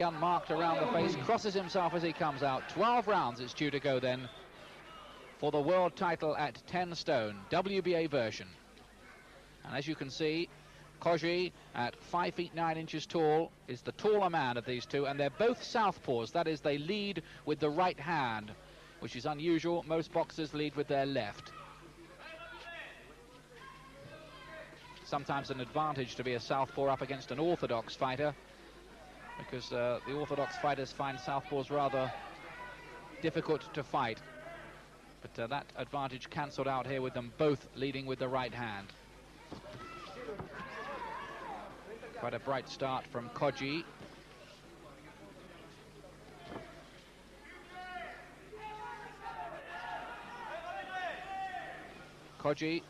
Unmarked around the face, crosses himself as he comes out. 12 rounds it's due to go then for the world title at 10 stone, WBA version. And as you can see, Coggi, at 5 feet 9 inches tall, is the taller man of these two, and they're both southpaws. That is, they lead with the right hand, which is unusual. Most boxers lead with their left. Sometimes an advantage to be a southpaw up against an orthodox fighter, because the orthodox fighters find southpaws rather difficult to fight. But that advantage cancelled out here with them both leading with the right hand. Quite a bright start from Coggi. Coggi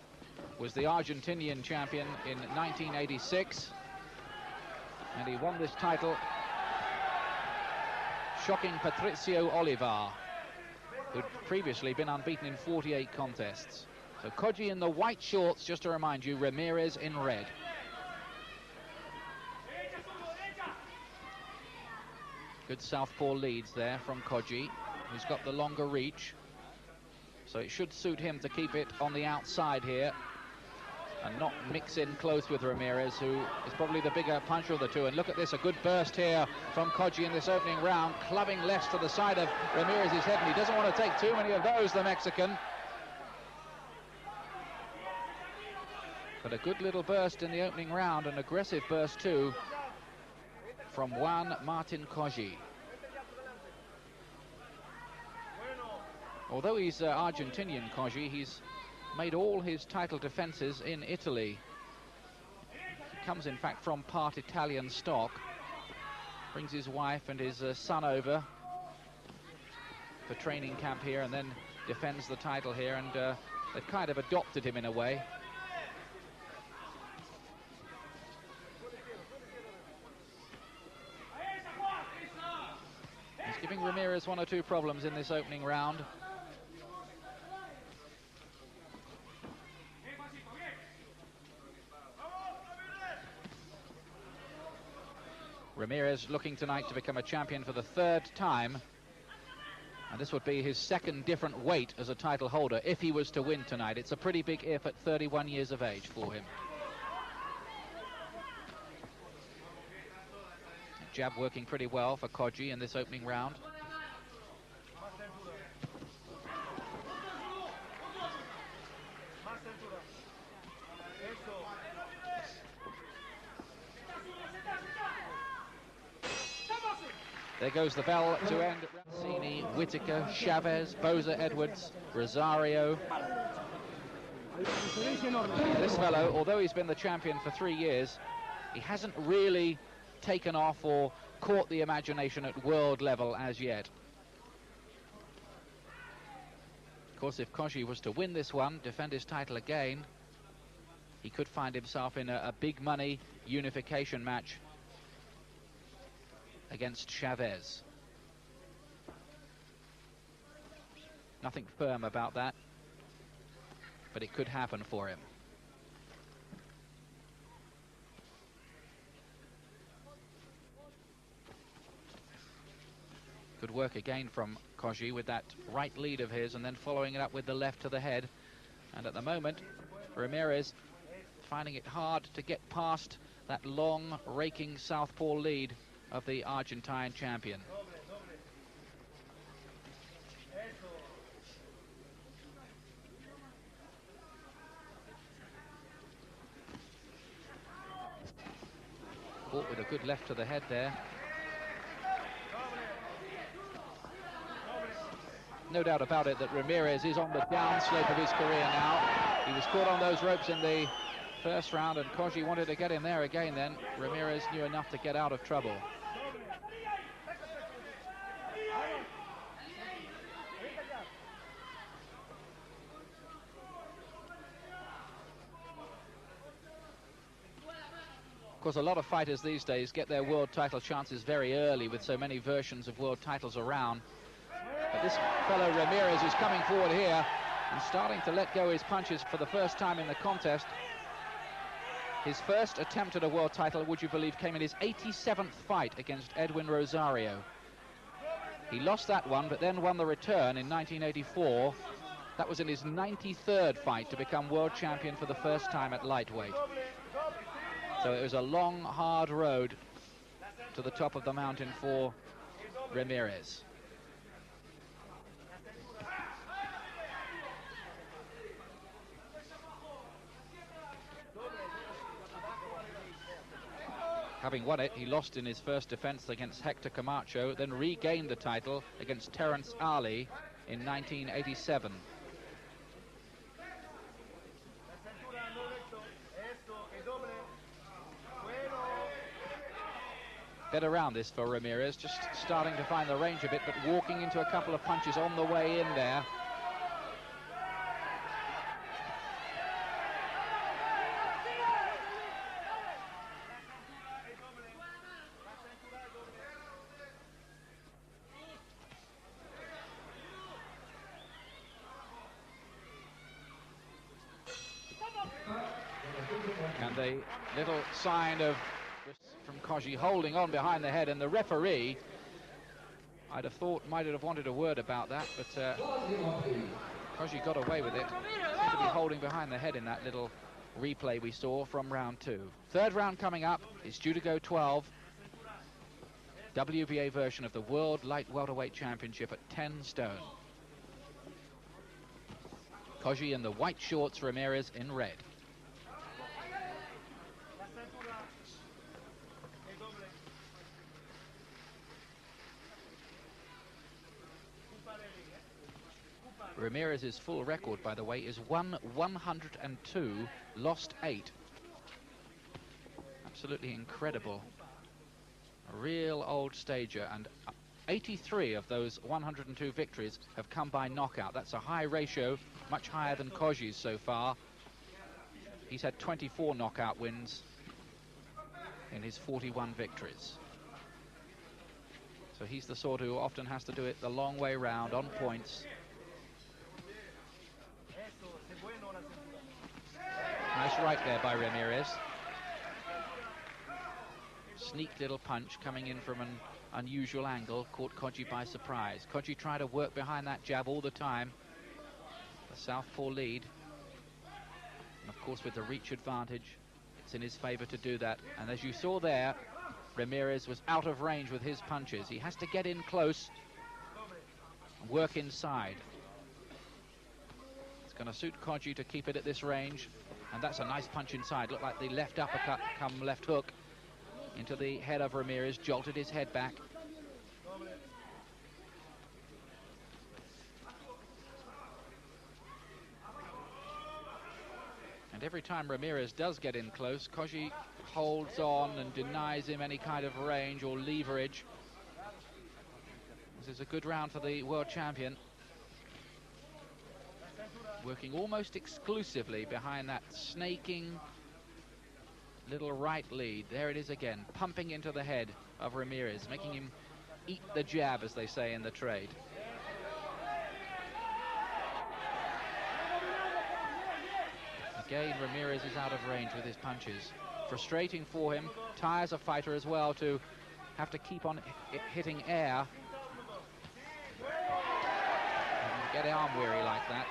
was the Argentinian champion in 1986, and he won this title shocking Patricio Olivar, who'd previously been unbeaten in 48 contests. So Coggi in the white shorts, just to remind you, Ramirez in red. Good southpaw leads there from Coggi, who's got the longer reach. So it should suit him to keep it on the outside here and not mix in close with Ramirez, who is probably the bigger puncher of the two. And look at this, a good burst here from Coggi in this opening round, clubbing less to the side of Ramirez's head, and he doesn't want to take too many of those, the Mexican. But a good little burst in the opening round, an aggressive burst too, from Juan Martin Coggi. Although he's Argentinian, Coggi, he's made all his title defenses in Italy. He comes, in fact, from part Italian stock. Brings his wife and his son over for training camp here, and then defends the title here, and they've kind of adopted him in a way. He's giving Ramirez one or two problems in this opening round. Ramirez looking tonight to become a champion for the third time, and this would be his second different weight as a title holder if he was to win tonight. It's a pretty big if at 31 years of age for him. Jab working pretty well for Coggi in this opening round. There goes the bell to end. Rancini, Whitaker, Chavez, Boza, Edwards, Rosario. This fellow, although he's been the champion for 3 years, he hasn't really taken off or caught the imagination at world level as yet. Of course, if Coggi was to win this one, defend his title again, he could find himself in a big money unification match against Chavez. Nothing firm about that, but it could happen for him. Good work again from Coggi with that right lead of his, and then following it up with the left to the head. And at the moment, Ramirez finding it hard to get past that long, raking southpaw lead of the Argentine champion. Caught with a good left to the head there. No doubt about it that Ramirez is on the downslope of his career now. He was caught on those ropes in the first round, and Coggi wanted to get him there again then. Ramirez knew enough to get out of trouble. Of course, a lot of fighters these days get their world title chances very early with so many versions of world titles around. But this fellow Ramirez is coming forward here and starting to let go his punches for the first time in the contest. His first attempt at a world title, would you believe, came in his 87th fight against Edwin Rosario. He lost that one, but then won the return in 1984. That was in his 93rd fight to become world champion for the first time at lightweight. So it was a long, hard road to the top of the mountain for Ramirez. Having won it, he lost in his first defense against Hector Camacho, then regained the title against Terence Ali in 1987. Better round this for Ramirez, just starting to find the range a bit, but walking into a couple of punches on the way in there. And a little sign of from Coggi holding on behind the head, and the referee, I'd have thought, might have wanted a word about that, but Coggi got away with it. Seemed to be holding behind the head in that little replay we saw from round 2. Third round coming up is due to go 12. WBA version of the World Light Welterweight Championship at 10 stone. Coggi in the white shorts, Ramirez in red. Ramirez's full record, by the way, is won 102, lost 8. Absolutely incredible. A real old stager, and 83 of those 102 victories have come by knockout. That's a high ratio, much higher than Coggi's so far. He's had 24 knockout wins in his 41 victories. So he's the sort who often has to do it the long way round on points. Nice right there by Ramirez. Sneak little punch coming in from an unusual angle, caught Coggi by surprise. Coggi tried to work behind that jab all the time. The southpaw lead. And of course, with the reach advantage, it's in his favor to do that. And as you saw there, Ramirez was out of range with his punches. He has to get in close and work inside. It's going to suit Coggi to keep it at this range. And that's a nice punch inside. Looked like the left uppercut come left hook into the head of Ramirez, jolted his head back. And every time Ramirez does get in close, Coggi holds on and denies him any kind of range or leverage. This is a good round for the world champion. Working almost exclusively behind that snaking little right lead. There it is again, pumping into the head of Ramirez, making him eat the jab, as they say in the trade. Again, Ramirez is out of range with his punches. Frustrating for him, tires a fighter as well to have to keep on hitting air. And get arm weary like that.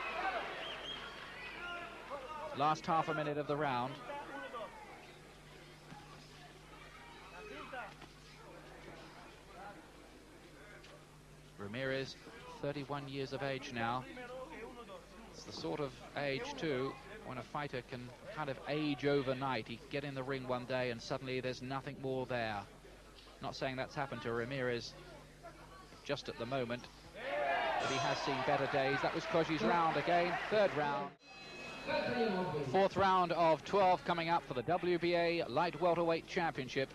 Last half a minute of the round. Ramirez, 31 years of age now. It's the sort of age, too, when a fighter can kind of age overnight. He can get in the ring one day and suddenly there's nothing more there. Not saying that's happened to Ramirez just at the moment, but he has seen better days. That was Coggi's round again, third round. Fourth round of 12 coming up for the WBA Light Welterweight Championship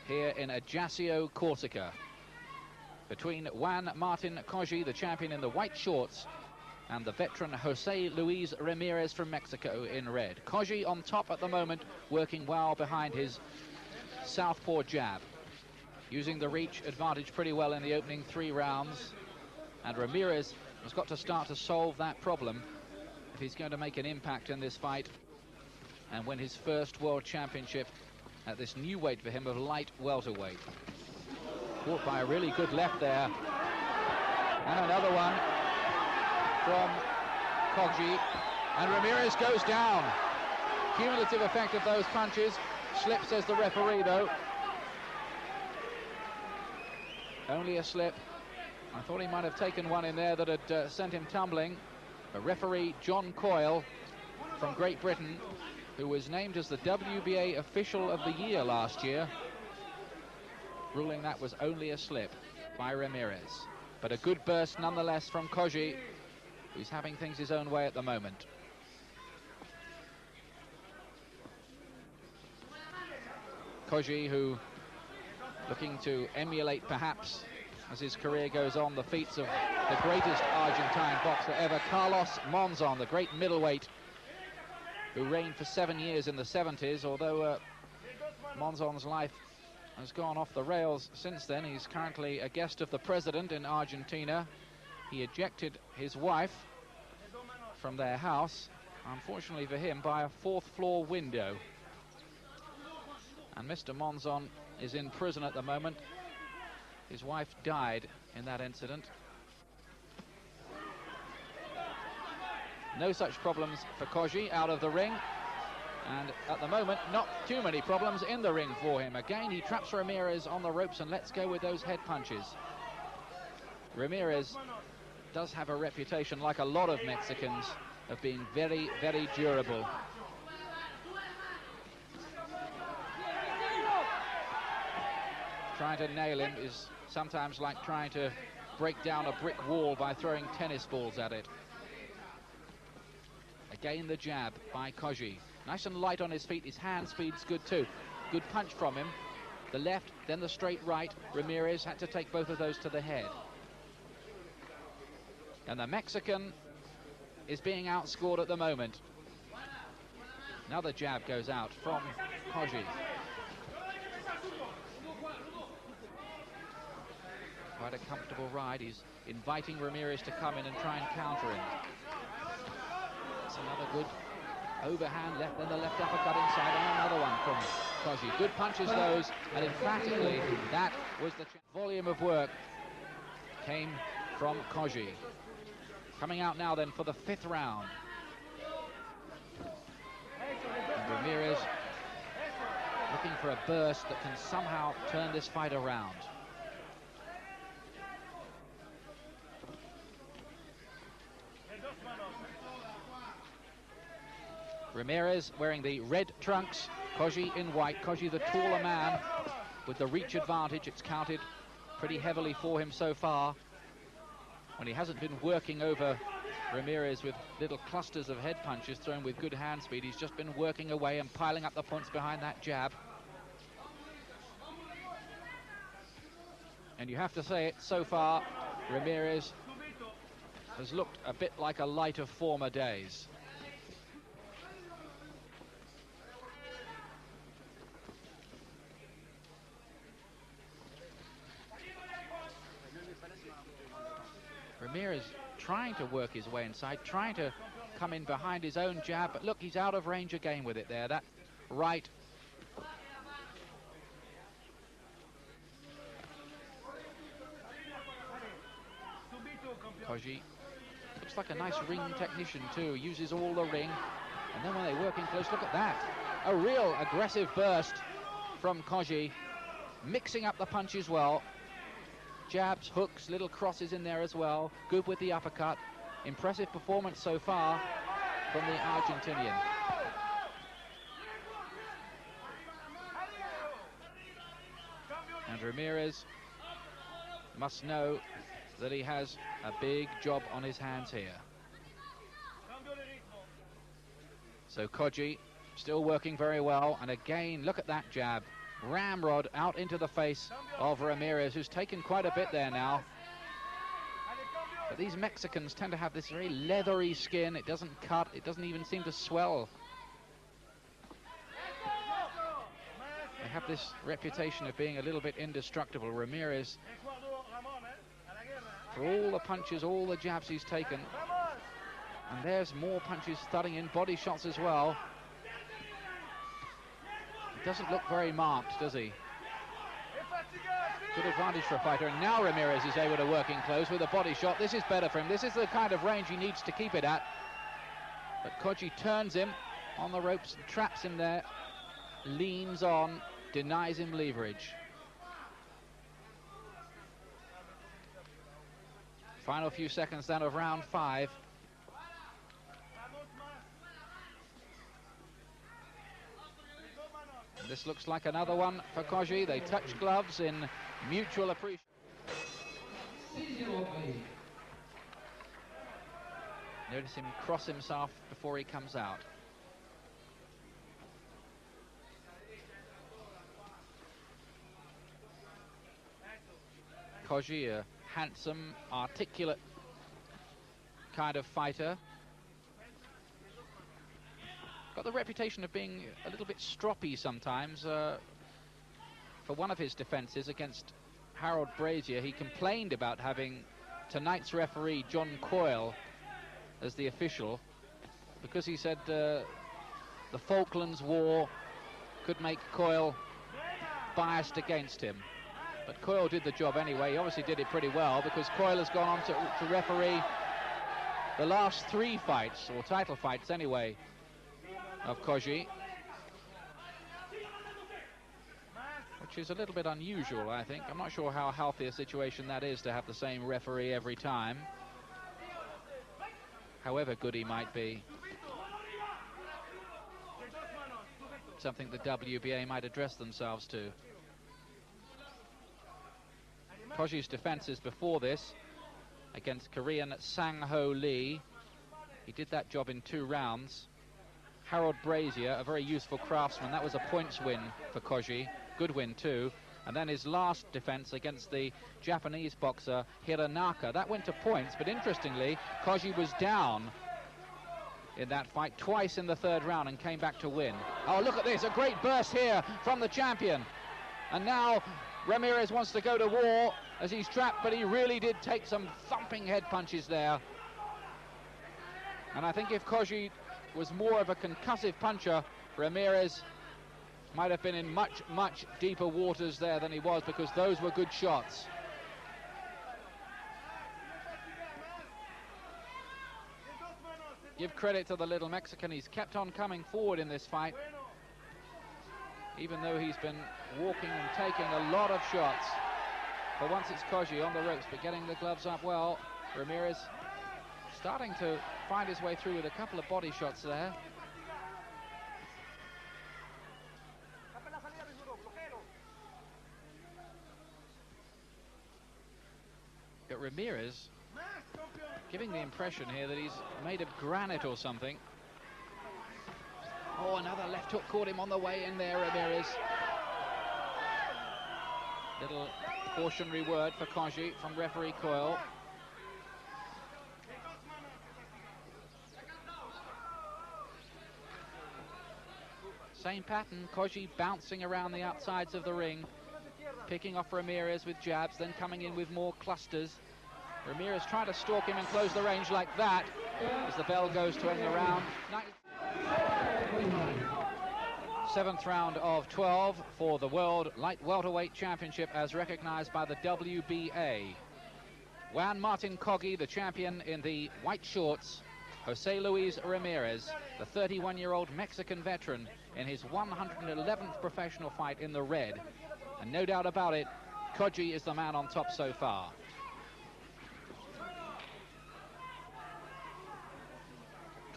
here in Ajaccio, Corsica. Between Juan Martin Coggi, the champion in the white shorts, and the veteran José Luis Ramírez from Mexico in red. Coggi on top at the moment, working well behind his southpaw jab, using the reach advantage pretty well in the opening 3 rounds. And Ramirez has got to start to solve that problem if he's going to make an impact in this fight. and win his first world championship at this new weight for him of light welterweight. Caught by a really good left there. And another one from Coggi. And Ramirez goes down. Cumulative effect of those punches. Slip, says the referee, though. Only a slip. I thought he might have taken one in there that had sent him tumbling. The referee, John Coyle, from Great Britain, who was named as the WBA Official of the Year last year, ruling that was only a slip by Ramirez. But a good burst nonetheless from Coggi, who's having things his own way at the moment. Coggi, who looking to emulate perhaps as his career goes on the feats of the greatest Argentine boxer ever, Carlos Monzon, the great middleweight who reigned for 7 years in the 70s. Although Monzon's life has gone off the rails since then. He's currently a guest of the president in Argentina. He ejected his wife from their house, unfortunately for him, by a 4th floor window. And Mr. Monzon is in prison at the moment. His wife died in that incident. No such problems for Coggi out of the ring. And at the moment, not too many problems in the ring for him. Again, he traps Ramirez on the ropes and lets go with those head punches. Ramirez does have a reputation, like a lot of Mexicans, of being very, very durable. Trying to nail him is sometimes like trying to break down a brick wall by throwing tennis balls at it. Again, the jab by Coggi. Nice and light on his feet. His hand speed's good too. Good punch from him. The left, then the straight right. Ramirez had to take both of those to the head. And the Mexican is being outscored at the moment. Another jab goes out from Coggi. Quite a comfortable ride. He's inviting Ramirez to come in and try and counter him. That's another good overhand left, then the left uppercut inside, and another one from Coggi. Good punches those, and emphatically that was the volume of work came from Coggi. Coming out now then for the 5th round. And Ramirez looking for a burst that can somehow turn this fight around. Ramirez wearing the red trunks, Coggi in white. Coggi the taller man with the reach advantage. It's counted pretty heavily for him so far, when he hasn't been working over Ramirez with little clusters of head punches thrown with good hand speed. He's just been working away and piling up the points behind that jab. And you have to say it, so far Ramirez has looked a bit like a light of former days. Ramirez trying to work his way inside, trying to come in behind his own jab, but look, he's out of range again with it there. That right. Coggi looks like a nice ring technician too, uses all the ring, and then when they work in close, look at that. A real aggressive burst from Coggi, mixing up the punches well. Jabs, hooks, little crosses in there as well. Good with the uppercut. Impressive performance so far from the Argentinian. And Ramirez must know that he has a big job on his hands here. So Coggi still working very well, and again, look at that jab. Ramrod out into the face of Ramirez, who's taken quite a bit there now. But these Mexicans tend to have this very leathery skin. It doesn't cut, it doesn't even seem to swell. They have this reputation of being a little bit indestructible. Ramirez, for all the punches, all the jabs he's taken, and there's more punches thudding in, body shots as well. doesn't look very marked, does he? Good advantage for a fighter, and now Ramirez is able to work in close with a body shot. This is better for him. This is the kind of range he needs to keep it at. But Coggi turns him on the ropes, traps him there, leans on, denies him leverage. Final few seconds then of round 5. And this looks like another one for Coggi. They touch gloves in mutual appreciation. Notice him cross himself before he comes out. Coggi, a handsome, articulate kind of fighter. Got the reputation of being a little bit stroppy sometimes. For one of his defences against Harold Brazier, he complained about having tonight's referee, John Coyle, as the official, because he said the Falklands War could make Coyle biased against him. But Coyle did the job anyway. He obviously did it pretty well, because Coyle has gone on to referee the last 3 fights, or title fights anyway, of Coggi, which is a little bit unusual, I think. I'm not sure how healthy a situation that is to have the same referee every time, however good he might be. Something the WBA might address themselves to. Coggi's defences before this against Korean Sang-Ho Lee, he did that job in 2 rounds. Harold Brazier, a very useful craftsman, that was a points win for Coggi, good win too. And then his last defense against the Japanese boxer Hiranaka, that went to points, but interestingly Coggi was down in that fight twice in the 3rd round and came back to win. Oh, look at this, a great burst here from the champion. And now Ramirez wants to go to war as he's trapped, but he really did take some thumping head punches there. And I think if Coggi was more of a concussive puncher, Ramirez might have been in much, much deeper waters there than he was, because those were good shots. Give credit to the little Mexican. He's kept on coming forward in this fight, even though he's been walking and taking a lot of shots. For once it's Coggi on the ropes, but getting the gloves up well. Ramirez starting to find his way through with a couple of body shots there. But Ramirez giving the impression here that he's made of granite or something. Oh, another left hook caught him on the way in there, Ramirez. Little cautionary word for Coggi from referee Coyle. Same pattern, Coggi bouncing around the outsides of the ring, picking off Ramirez with jabs, then coming in with more clusters. Ramirez trying to stalk him and close the range like that as the bell goes to end the round. 7th round of 12 for the World Light Welterweight Championship as recognized by the WBA. Juan Martin Coggi, the champion in the white shorts. José Luis Ramírez, the 31-year-old Mexican veteran, in his 111th professional fight in the red. And no doubt about it, Coggi is the man on top so far.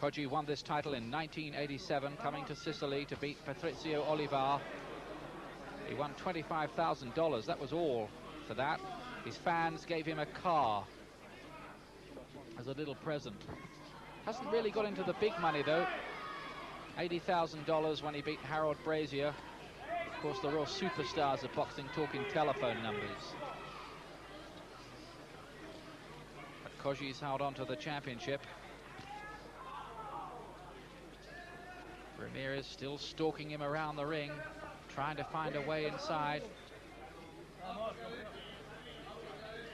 Coggi won this title in 1987, coming to Sicily to beat Patricio Olivar. He won $25,000, that was all for that. His fans gave him a car as a little present. Hasn't really got into the big money though. $80,000 when he beat Harold Brazier. Of course, the real superstars of boxing talking telephone numbers. But Coggi's held on to the championship. Ramirez still stalking him around the ring, trying to find a way inside.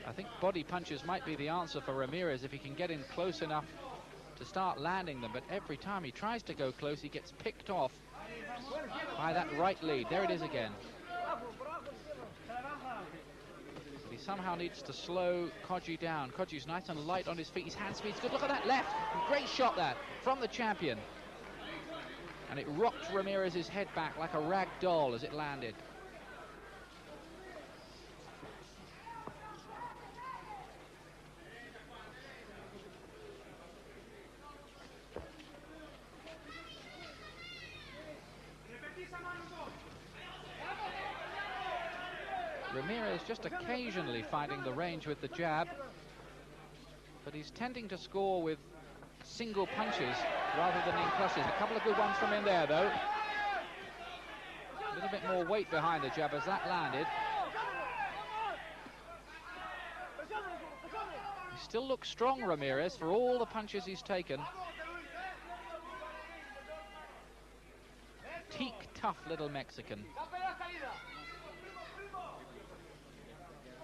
I think body punches might be the answer for Ramirez if he can get in close enough to start landing them, but every time he tries to go close he gets picked off by that right lead. There it is again. But he somehow needs to slow Coggi down. Coggi's nice and light on his feet. His hand speed's good. Look at that left. Great shot there from the champion. And it rocked Ramirez's head back like a rag doll as it landed. Ramirez just occasionally finding the range with the jab, but he's tending to score with single punches rather than in crushes. A couple of good ones from in there, though. A little bit more weight behind the jab as that landed. He still looks strong, Ramirez, for all the punches he's taken. Teak tough little Mexican.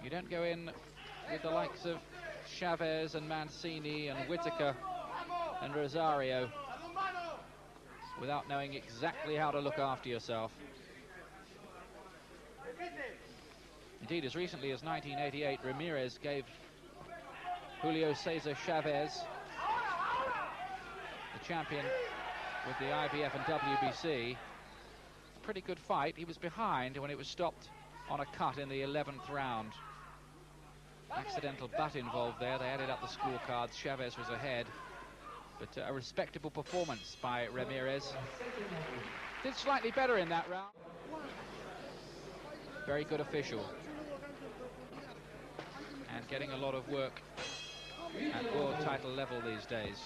You don't go in with the likes of Chavez and Mancini and Whitaker and Rosario without knowing exactly how to look after yourself. Indeed, as recently as 1988, Ramirez gave Julio Cesar Chavez, the champion with the IBF and WBC, a pretty good fight. He was behind when it was stopped on a cut in the 11th round. Accidental butt involved there. They added up the scorecards. Chavez was ahead, but a respectable performance by Ramirez. Did slightly better in that round. Very good official, and getting a lot of work at world title level these days.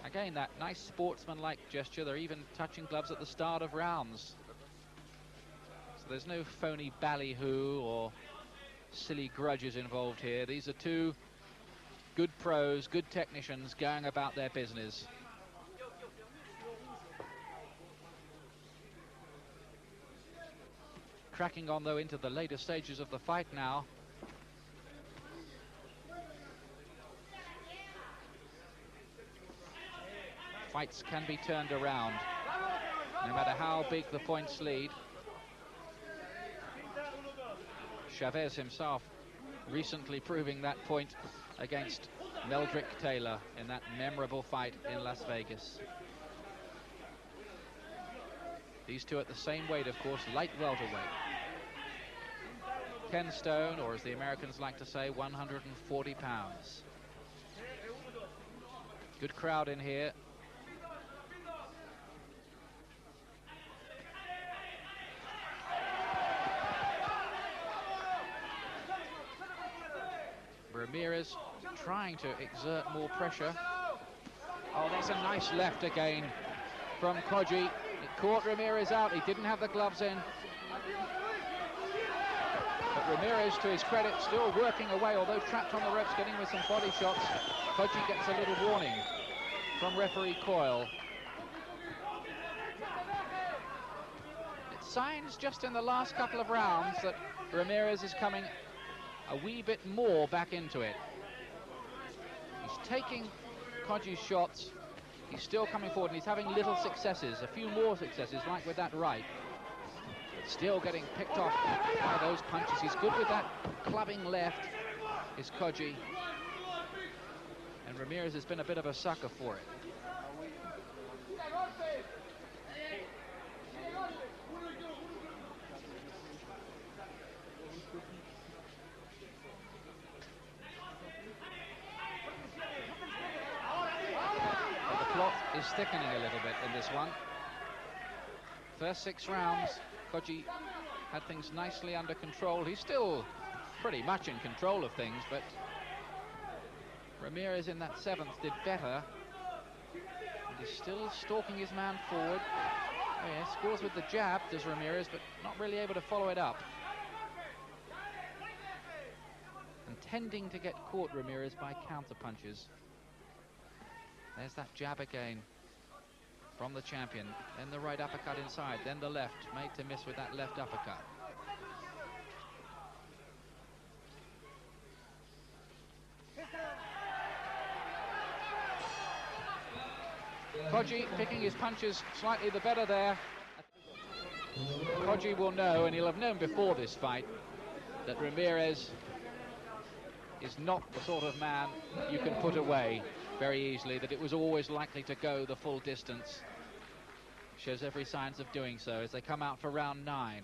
Again, that nice sportsman-like gesture. They're even touching gloves at the start of rounds, so there's no phony ballyhoo or silly grudges involved here. These are two good pros, good technicians going about their business. Cracking on, though, into the later stages of the fight now. Fights can be turned around, no matter how big the points lead. Chavez himself recently proving that point against Meldrick Taylor in that memorable fight in Las Vegas. These two at the same weight, of course, light welterweight. 10 stone, or as the Americans like to say, 140 pounds. Good crowd in here. Ramirez trying to exert more pressure. Oh, there's a nice left again from Coggi. It caught Ramirez out. He didn't have the gloves in. But Ramirez, to his credit, still working away, although trapped on the ropes, getting with some body shots. Coggi gets a little warning from referee Coyle. It signs just in the last couple of rounds that Ramirez is coming a wee bit more back into it. He's taking Coggi's shots. He's still coming forward, and he's having little successes, a few more successes, like with that right. But still getting picked off by those punches. He's good with that clubbing left, is Coggi. And Ramirez has been a bit of a sucker for it. Is thickening a little bit in this one. First 6 rounds, Coggi had things nicely under control. He's still pretty much in control of things, but Ramirez in that 7th did better. And he's still stalking his man forward. Oh yeah, scores with the jab, does Ramirez, but not really able to follow it up. And tending to get caught, Ramirez, by counter punches. There's that jab again from the champion. Then the right uppercut inside, then the left, made to miss with that left uppercut. Coggi picking his punches slightly the better there. Coggi will know, and he'll have known before this fight, that Ramirez is not the sort of man you can put away very easily, that it was always likely to go the full distance. Shows every signs of doing so as they come out for round 9.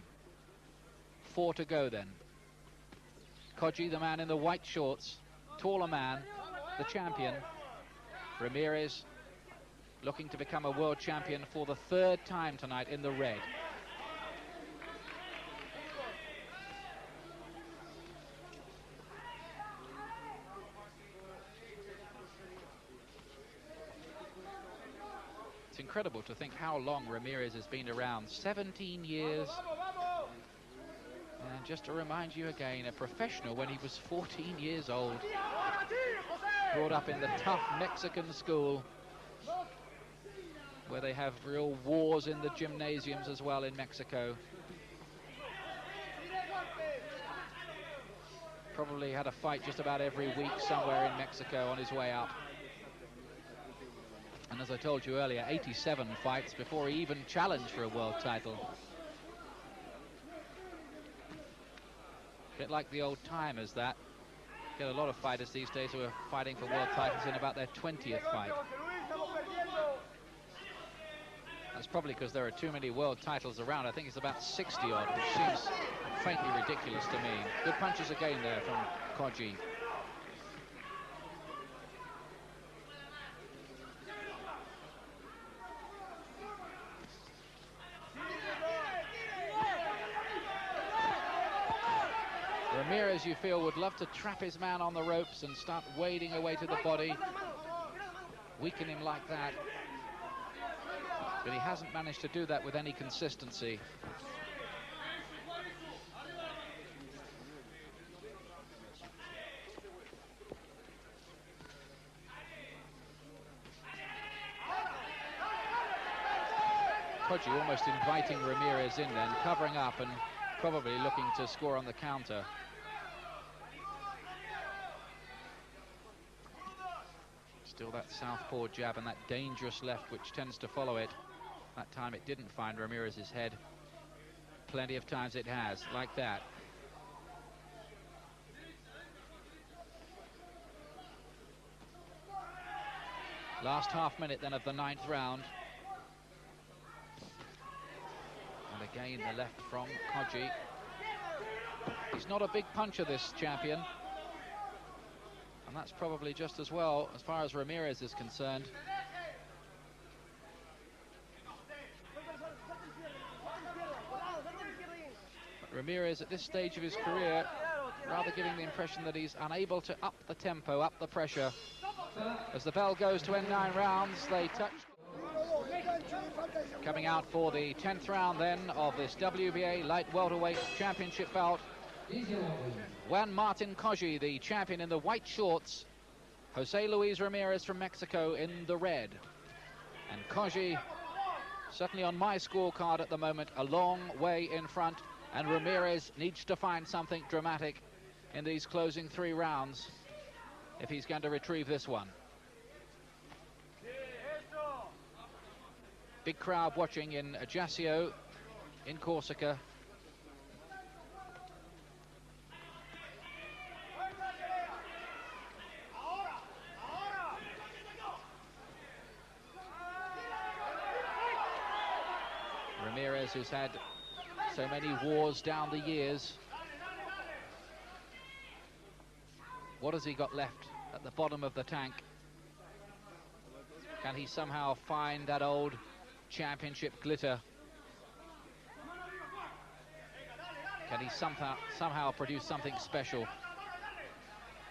4 to go then. Coggi, the man in the white shorts, taller man, the champion. Ramirez looking to become a world champion for the 3rd time tonight in the red. It's incredible to think how long Ramirez has been around. 17 years. And just to remind you again, a professional when he was 14 years old. Brought up in the tough Mexican school, where they have real wars in the gymnasiums as well in Mexico. Probably had a fight just about every week somewhere in Mexico on his way up. And as I told you earlier, 87 fights before he even challenged for a world title. A bit like the old timers, that. Get a lot of fighters these days who are fighting for world titles in about their 20th fight. That's probably because there are too many world titles around. I think it's about 60 odd, which seems faintly ridiculous to me. Good punches again there from Coggi. Ramirez, you feel, would love to trap his man on the ropes and start wading away to the body, weaken him like that. But he hasn't managed to do that with any consistency. Coggi almost inviting Ramirez in then, covering up and probably looking to score on the counter. Still that southpaw jab and that dangerous left which tends to follow it. That time it didn't find Ramirez's head. Plenty of times it has, like that. Last half minute then of the 9th round. And again the left from Coggi. He's not a big puncher, this champion. And that's probably just as well as far as Ramirez is concerned. But Ramirez at this stage of his career rather giving the impression that he's unable to up the tempo, up the pressure. As the bell goes to end 9 rounds, they touch. Coming out for the 10th round then of this WBA light welterweight championship bout. Juan Martin Coggi, the champion in the white shorts. José Luis Ramírez from Mexico in the red. And Coggi, certainly on my scorecard at the moment, a long way in front. And Ramirez needs to find something dramatic in these closing 3 rounds if he's going to retrieve this one. Big crowd watching in Ajaccio in Corsica. Ramirez, who's had so many wars down the years. What has he got left at the bottom of the tank? Can he somehow find that old championship glitter? Can he somehow produce something special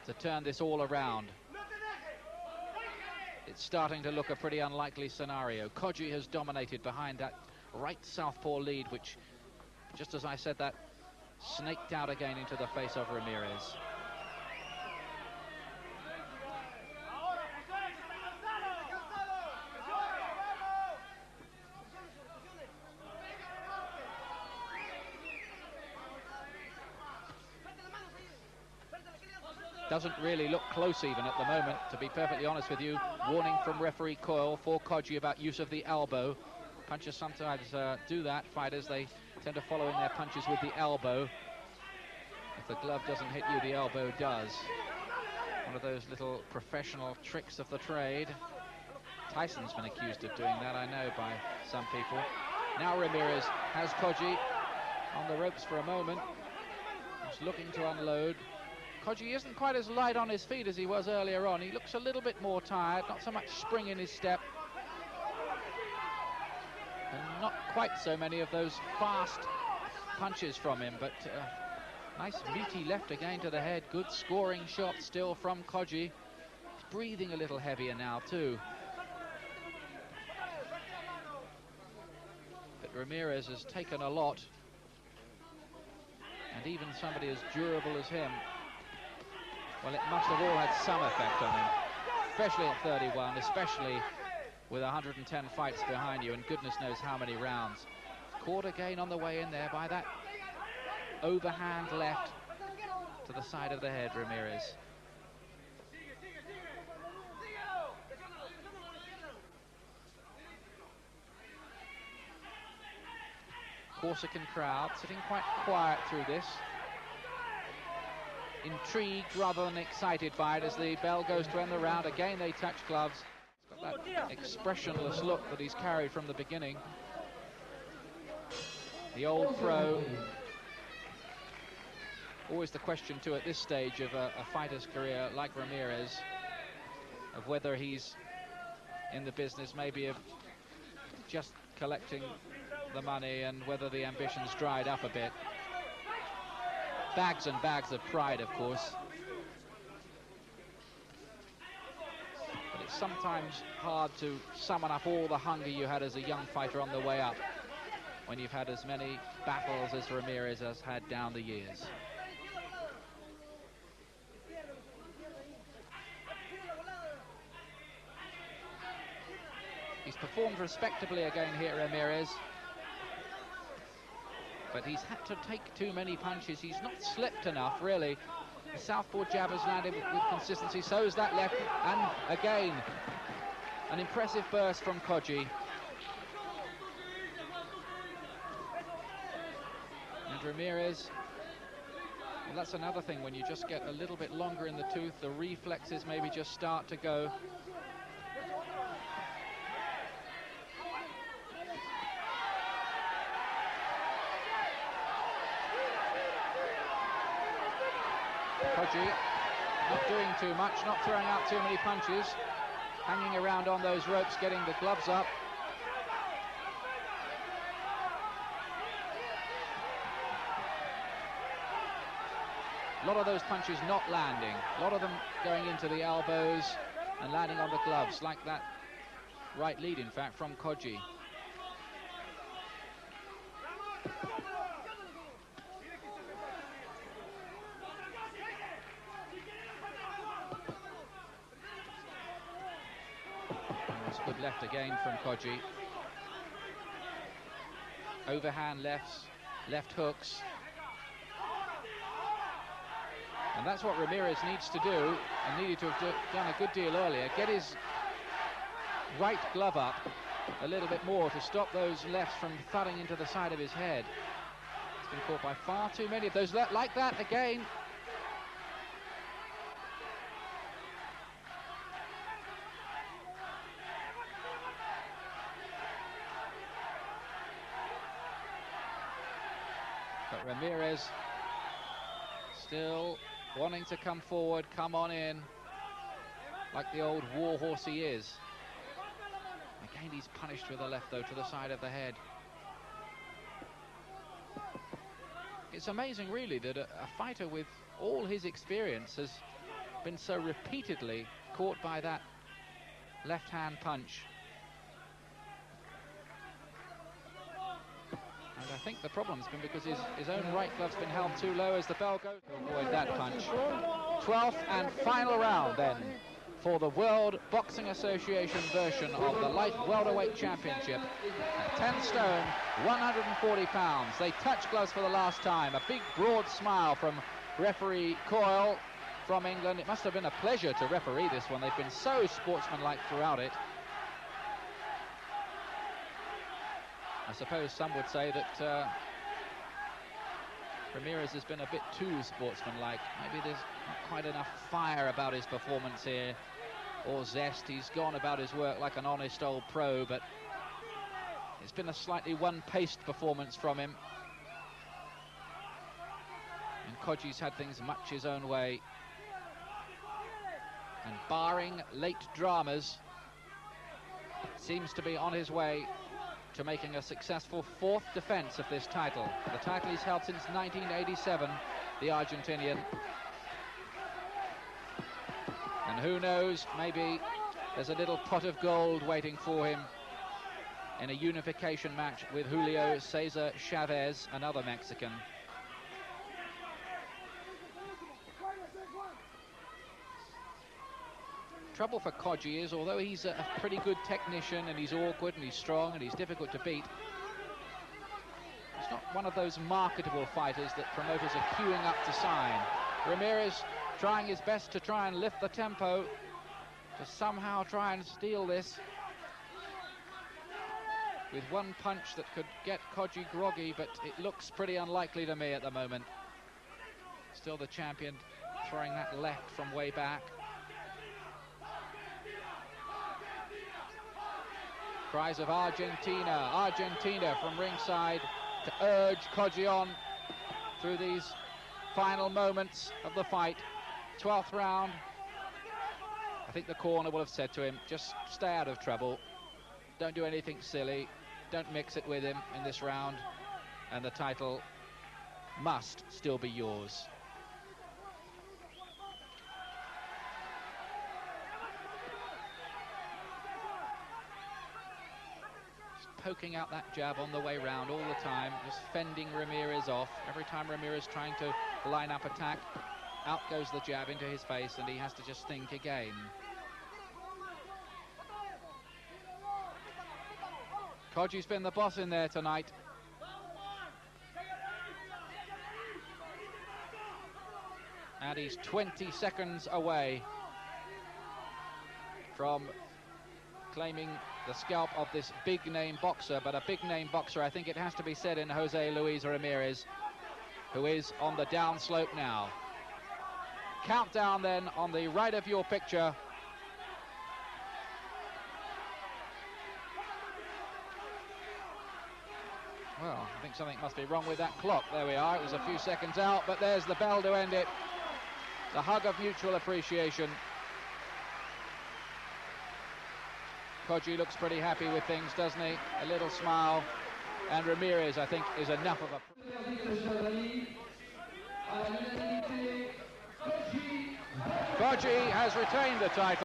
to turn this all around? It's starting to look a pretty unlikely scenario. Coggi has dominated behind that right southpaw lead, which, just as I said that, snaked out again into the face of Ramirez. Doesn't really look close even at the moment, to be perfectly honest with you. Warning from referee Coyle for Coggi about use of the elbow. Punchers sometimes do that. Fighters, they tend to follow in their punches with the elbow. If the glove doesn't hit you, the elbow does. One of those little professional tricks of the trade. Tyson's been accused of doing that, I know, by some people. Now Ramirez has Coggi on the ropes for a moment. He's looking to unload. Coggi isn't quite as light on his feet as he was earlier on. He looks a little bit more tired, not so much spring in his step. And not quite so many of those fast punches from him, but nice meaty left again to the head. Good scoring shot still from Coggi. He's breathing a little heavier now too. But Ramirez has taken a lot. And even somebody as durable as him, well, it must have all had some effect on him, especially at 31, especially with 110 fights behind you and goodness knows how many rounds. Caught again on the way in there by that overhand left to the side of the head, Ramirez. Corsican crowd sitting quite quiet through this. Intrigued rather than excited by it as the bell goes to end the round. Again they touch gloves. He's got that expressionless look that he's carried from the beginning. The old pro. Always the question too at this stage of a fighter's career like Ramirez, of whether he's in the business maybe of just collecting the money and whether the ambitions dried up a bit. Bags and bags of pride, of course. But it's sometimes hard to summon up all the hunger you had as a young fighter on the way up when you've had as many battles as Ramirez has had down the years. He's performed respectably again here, Ramirez. But he's had to take too many punches. He's not slipped enough, really. The southpaw jab has landed with consistency. So is that left. And again, an impressive burst from Coggi. And Ramirez, well, that's another thing. When you just get a little bit longer in the tooth, the reflexes maybe just start to go. Coggi not doing too much, not throwing out too many punches, hanging around on those ropes, getting the gloves up. A lot of those punches not landing, a lot of them going into the elbows and landing on the gloves, like that right lead, in fact, from Coggi. Good left again from Coggi. Overhand lefts, left hooks. And that's what Ramirez needs to do, and needed to have done a good deal earlier. Get his right glove up a little bit more to stop those lefts from thudding into the side of his head. He's been caught by far too many of those like that again. But Ramirez still wanting to come forward, come on in, like the old war horse he is. Again, he's punished with a left, though, to the side of the head. It's amazing, really, that a fighter with all his experience has been so repeatedly caught by that left-hand punch. And I think the problem's been because his own right glove's been held too low as the bell goes to avoid that punch. 12th and final round, then, for the World Boxing Association version of the Light Welterweight Championship. At 10 stone, 140 pounds. They touch gloves for the last time. A big, broad smile from referee Coyle. from England. It must have been a pleasure to referee this one. They've been so sportsmanlike throughout it. I suppose some would say that Ramirez has been a bit too sportsmanlike. Maybe there's not quite enough fire about his performance here, or zest. He's gone about his work like an honest old pro, but it's been a slightly one-paced performance from him. And Coggi's had things much his own way. And barring late dramas, seems to be on his way to making a successful fourth defense of this title. The title he's held since 1987, the Argentinian. And who knows, maybe there's a little pot of gold waiting for him in a unification match with Julio Cesar Chavez, another Mexican. Trouble for Coggi is, although he's a pretty good technician and he's awkward and he's strong and he's difficult to beat, he's not one of those marketable fighters that promoters are queuing up to sign. Ramirez trying his best to try and lift the tempo, to somehow try and steal this with one punch that could get Coggi groggy, but it looks pretty unlikely to me at the moment. Still the champion throwing that left from way back. Cries of Argentina, Argentina from ringside to urge Coggi on through these final moments of the fight. 12th round. I think the corner will have said to him, just stay out of trouble. Don't do anything silly. Don't mix it with him in this round. And the title must still be yours. Poking out that jab on the way round all the time, just fending Ramirez off. Every time Ramirez trying to line up attack, out goes the jab into his face, and he has to just think again. Coggi's been the boss in there tonight. And he's 20 seconds away from claiming the scalp of this big-name boxer, but a big-name boxer, I think it has to be said, in José Luis Ramírez, who is on the downslope now. Countdown then on the right of your picture. Well, I think something must be wrong with that clock. There we are, it was a few seconds out, but there's the bell to end it. The hug of mutual appreciation. Coggi looks pretty happy with things, doesn't he? A little smile. And Ramirez, I think, is enough of a... Coggi has retained the title.